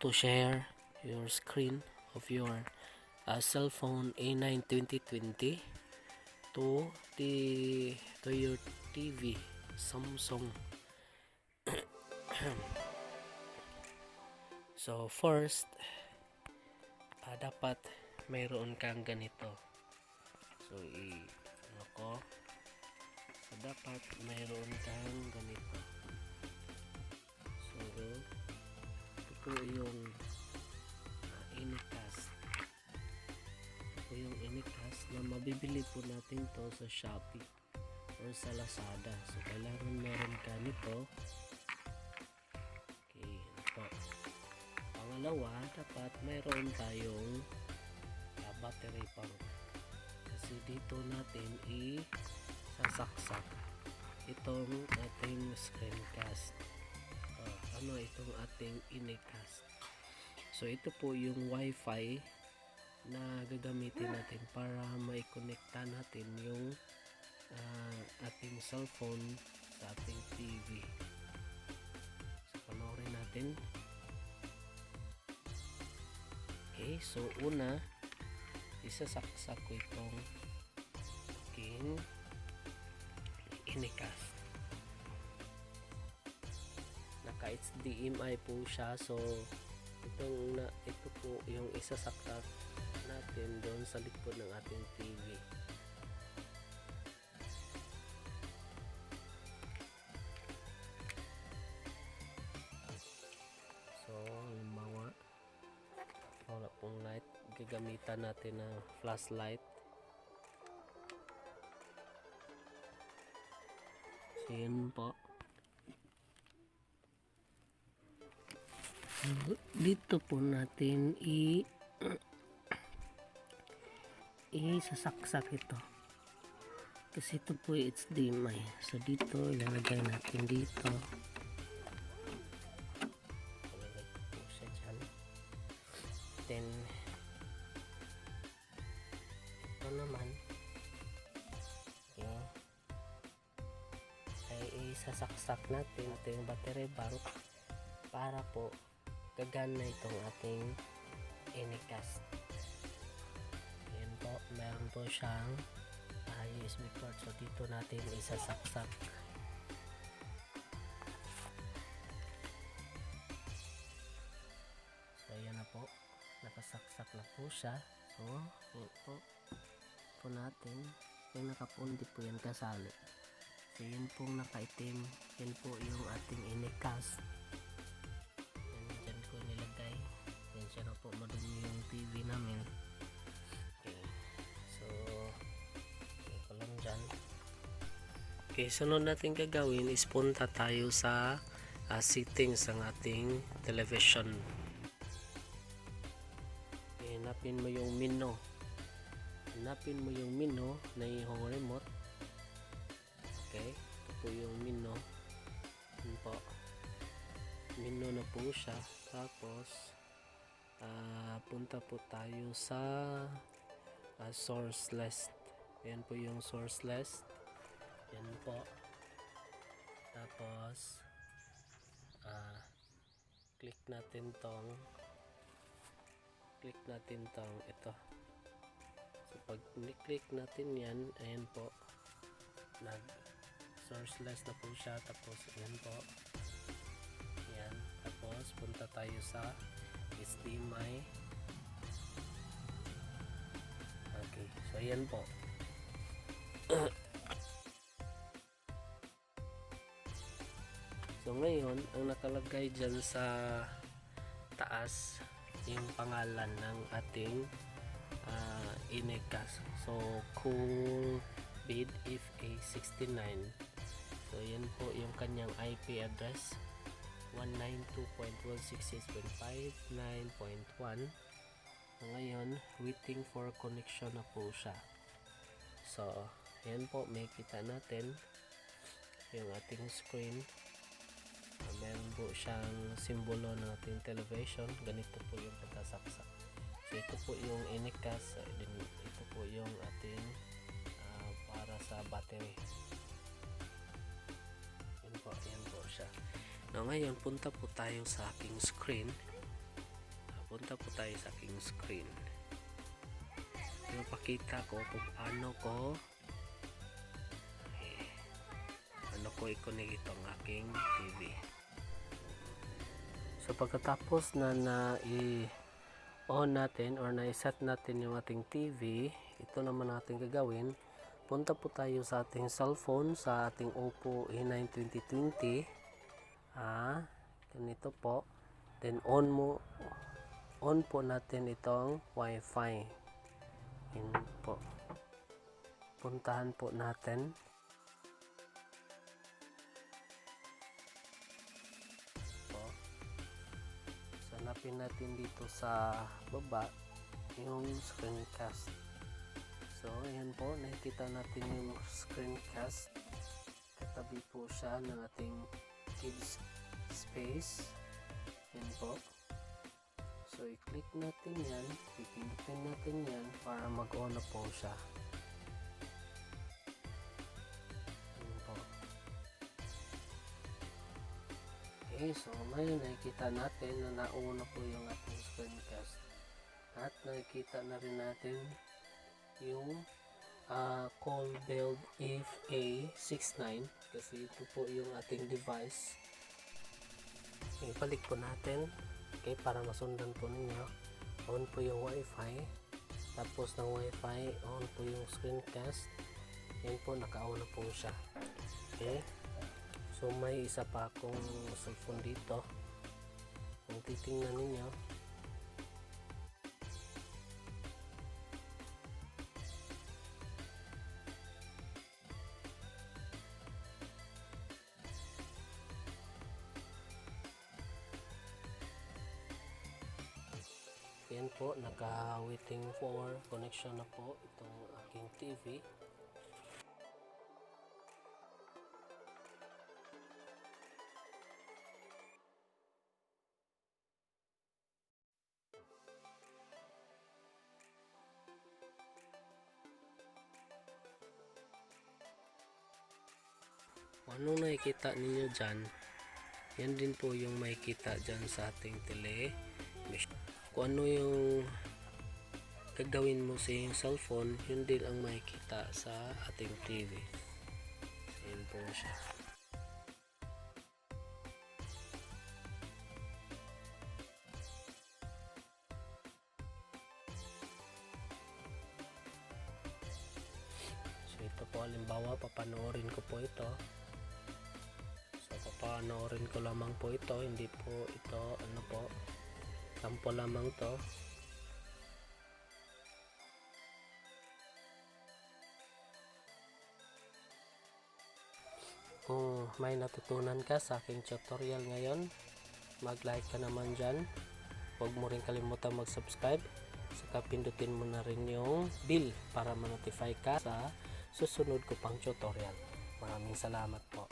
to share your screen of your cell phone A92020 to your TV Samsung. So first, dapat mayroon kang ganito. So dapat mayroon kang ganito. So ito po yung Anycast. Ito po yung Anycast na mabibili po natin to sa Shopee or sa Lazada. So kailangan meron ka nito. Okay, ito. Pangalawa, dapat mayroon tayong battery pack. Kasi dito natin sasaksak itong ating Screencast. Itong ating Anycast. So ito po yung wifi na gagamitin natin para maikonekta natin yung ating cellphone sa ating TV. So panoorin natin. Okay, so una isasaksak ko itong aking Anycast. Naka HDMI po siya, so ito po yung isasaksak natin doon sa likod ng ating TV. So wala pong light, gagamitan natin ng flashlight. So yun po. Dito po natin isasaksak ito. Kasi ito po HDMI. So dito ilalagay natin dito. Then ito naman ay isasaksak natin ito yung battery bank para po gagana itong ating Anycast. Ayan po, meron po siyang USB port. So dito natin isasaksak. So ayan na po, nakasaksak na po siya. So ayan po natin, yung nakapundi po yan kasali. So yun pong nakaitim, yan po yung ating Anycast. Yan ko nilagay. Yan siya na po, madumi yung TV namin. Okay, so ito lang dyan. Okay, sunod natin gagawin is punta tayo sa settings ng ating television. Okay, hanapin mo yung menu. Hanapin mo yung menu na yung remote. Okay, ito po yung menu. Yun po, menu na po siya. Tapos punta po tayo sa source list. Yan po yung source list. Yan po. Tapos click natin tong ito. So pag ni-click natin yan, ayan po, nag source list na po siya. Tapos yan po, yan. Tapos punta tayo sa HDMI. Okay, so yan po. So ngayon, ang nakalagay dyan sa taas yung pangalan ng ating Anycast. So Cool Bid if A69. So yan po yung kanyang IP address, 192.168.59.1. So ngayon, waiting for connection na po siya. So yan po, may kita natin yung ating screen. Meron po siyang simbolo ng ating television. Ganito po yung pagkasaksak. So ito po yung Anycast. Ito po yung ating para sa battery. Yan po siya. Now ngayon, punta po tayo sa aking screen. punta po tayo sa aking screen. Ipakita ko kung paano ko i-connect itong aking TV. So pagkatapos na i-on natin or na-set natin yung ating TV, ito naman natin gagawin. Punta po tayo sa ating cellphone, sa ating Oppo A92020. Ganito po. Then on po natin itong Wi-Fi. Yun po. Puntahan po natin. Hanapin natin dito sa baba yung Screencast. So ayan po, nakikita natin yung Screencast. Katabi po siya ng ating kids space. Ayan po. So i-click natin yan, pipindutin natin yan para mag-on na po siya. Ayan po. Okay, so ngayon nakikita natin na nauna po yung ating Screencast. At nakikita na rin natin yung call build if A69 kasi ito po yung ating device. Ibalik po natin, okay, para masundan po ninyo. On po yung Wi-Fi, tapos ng Wi-Fi on po yung Screencast. Yan po, naka-on na po siya. Okay, so may isa pa akong cellphone dito. Kung titingnan ninyo, yan po, naka-waiting for connection na po itong aking TV. Kung anong nakikita ninyo dyan, yan din po yung makikita dyan sa ating television. Kung ano yung gagawin mo sa iyong cellphone, yun din ang makikita sa ating TV. So, yun po siya. So ito po, halimbawa papanoorin ko po ito. So papanoorin ko lamang po ito, hindi po ito ano po, sample lamang to. Kung may natutunan ka sa aking tutorial ngayon, mag-like ka naman dyan. Huwag mo rin kalimutan mag-subscribe. Saka pindutin mo na rin yung bell para ma-notify ka sa susunod ko pang tutorial. Maraming salamat po.